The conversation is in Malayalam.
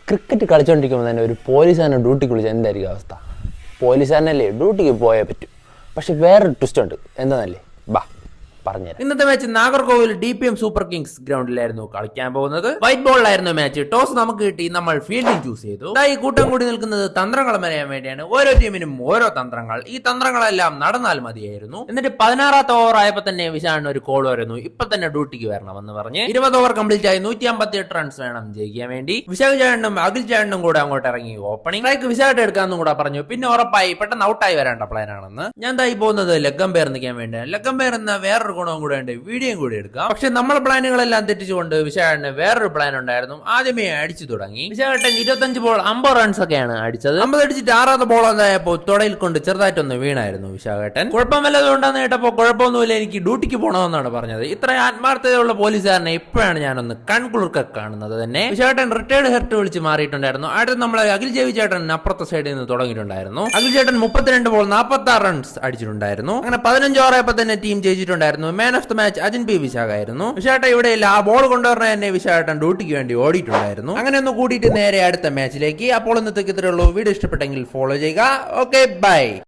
ക്രിക്കറ്റ് കളിച്ചുകൊണ്ടിരിക്കുമ്പോൾ തന്നെ ഒരു പോലീസുകാരനെ ഡ്യൂട്ടിക്ക് വിളിച്ചാൽ എന്തായിരിക്കും അവസ്ഥ? പോലീസുകാരനല്ലേ ഡ്യൂട്ടിക്ക് പോയേ പറ്റൂ. പക്ഷെ വേറൊരു ട്വിസ്റ്റ് ഉണ്ട്. എന്താണല്ലേ? ബാ പറഞ്ഞുതരാം. ഇന്നത്തെ match Nagercoil DPM super kings ഗ്രൗണ്ടിലായിരുന്നു കളിക്കാൻ പോകുന്നത്. White ബോളിലായിരുന്നു match. ടോസ് നമുക്ക് കിട്ടി, നമ്മൾ ഫീൽഡിംഗ് ചൂസ് ചെയ്തു. ഈ കൂട്ടം കൂടി നിൽക്കുന്നത് തന്ത്രങ്ങൾ മെനയാൻ വേണ്ടിയാണ്. ഓരോ ടീമിനും ഓരോ തന്ത്രങ്ങൾ. ഈ തന്ത്രങ്ങളെല്ലാം നടന്നാൽ മതിയായിരുന്നു. എന്നിട്ട് 16ാമത്തെ ഓവർ ആയപ്പോ തന്നെ വിശാലിന് ഒരു കോൾ വരുന്നു, ഇപ്പൊ തന്നെ ഡ്യൂട്ടിക്ക് വരണമെന്ന് പറഞ്ഞ്. 20 ഓവർ കംപ്ലീറ്റ് ആയി. 158 റൺസ് വേണം ജയിക്കാൻ വേണ്ടി. വിശാൽ ചേട്ടനും അഖിൽ ചേട്ടനും കൂടെ അങ്ങോട്ട് ഇറങ്ങി ഓപ്പണിംഗ് ലൈക്ക് വിശാലിട്ട് എടുക്കാന്നും കൂടെ പറഞ്ഞു. പിന്നെ ഉറപ്പായി പെട്ടെന്ന് ഔട്ടായി വരേണ്ട പ്ലാനാണെന്ന്. ഞാൻ തായി പോകുന്നത് ലെഗ് അമ്പയർ നിൽക്കാൻ വേണ്ടിയാണ്. ലെഗ് അമ്പയർ എന്ന വേറൊരു ഗുണവും കൂടെ ഉണ്ട്, വീഡിയോയും കൂടി എടുക്കാം. പക്ഷെ നമ്മളെ പ്ലാനുകളെല്ലാം തെറ്റിച്ചുകൊണ്ട് വിശാലിന് വേറൊരു പ്ലാൻ ഉണ്ടായിരുന്നു. ആദ്യമേ അടിച്ചു തുടങ്ങി. വിശാലട്ടൻ 25 ബോൾ 50 റൺസ് ഒക്കെയാണ് അടിച്ചത്. 50 അടിച്ചിട്ട് 6ാമത്തെ ബോൾ എന്തായപ്പോ തുടയിൽ കൊണ്ട് ചെറുതായിട്ടൊന്ന് വീണായിരുന്നു വിശാഖേട്ടൻ. കുഴപ്പമില്ലതുകൊണ്ടാന്ന് കേട്ടപ്പോ കുഴപ്പമൊന്നുമില്ല, എനിക്ക് ഡ്യൂട്ടിക്ക് പോകണമെന്നാണ് പറഞ്ഞത്. ഇത്ര ആത്മാർത്ഥതയുള്ള പോലീസുകാരനെ ഇപ്പോഴാണ് ഞാനൊന്ന് കൺകുളിർക്ക കാണുന്നത് തന്നെ. വിശാഖേട്ടൻ റിട്ടയർഡ് ഹെർട്ട് വിളിച്ച് മാറിയിട്ടുണ്ടായിരുന്നു. അടുത്ത് നമ്മളെ അഖിൽ ജേവി ചേട്ടൻ അപ്പുറത്തെ സൈഡിൽ നിന്ന് തുടങ്ങിയിട്ടുണ്ടായിരുന്നു. അഖിൽ ചേട്ടൻ 32 ബോൾ 46 റൺസ് അടിച്ചിട്ടുണ്ടായിരുന്നു. അങ്ങനെ 15 ഓവർ ആയപ്പോ തന്നെ ടീം ജയിച്ചിട്ടുണ്ടായിരുന്നു. Man of the match Ajin P Vishakha ആയിരുന്നു. വിശാഖ ഇവിടെയില്ല, ആ ബോൾ കൊണ്ടുവരണ തന്നെ വിശാഖൻ ഡ്യൂട്ടിക്ക് വേണ്ടി ഓടിയിട്ടുണ്ടായിരുന്നു. അങ്ങനെ ഒന്ന് കൂടിയിട്ട് നേരെ അടുത്ത മാച്ചിലേക്ക്. അപ്പോൾ ഇന്നത്തേക്ക് ഇത്രയുള്ളൂ. വീഡിയോ ഇഷ്ടപ്പെട്ടെങ്കിൽ ഫോളോ ചെയ്യുക. Okay, by.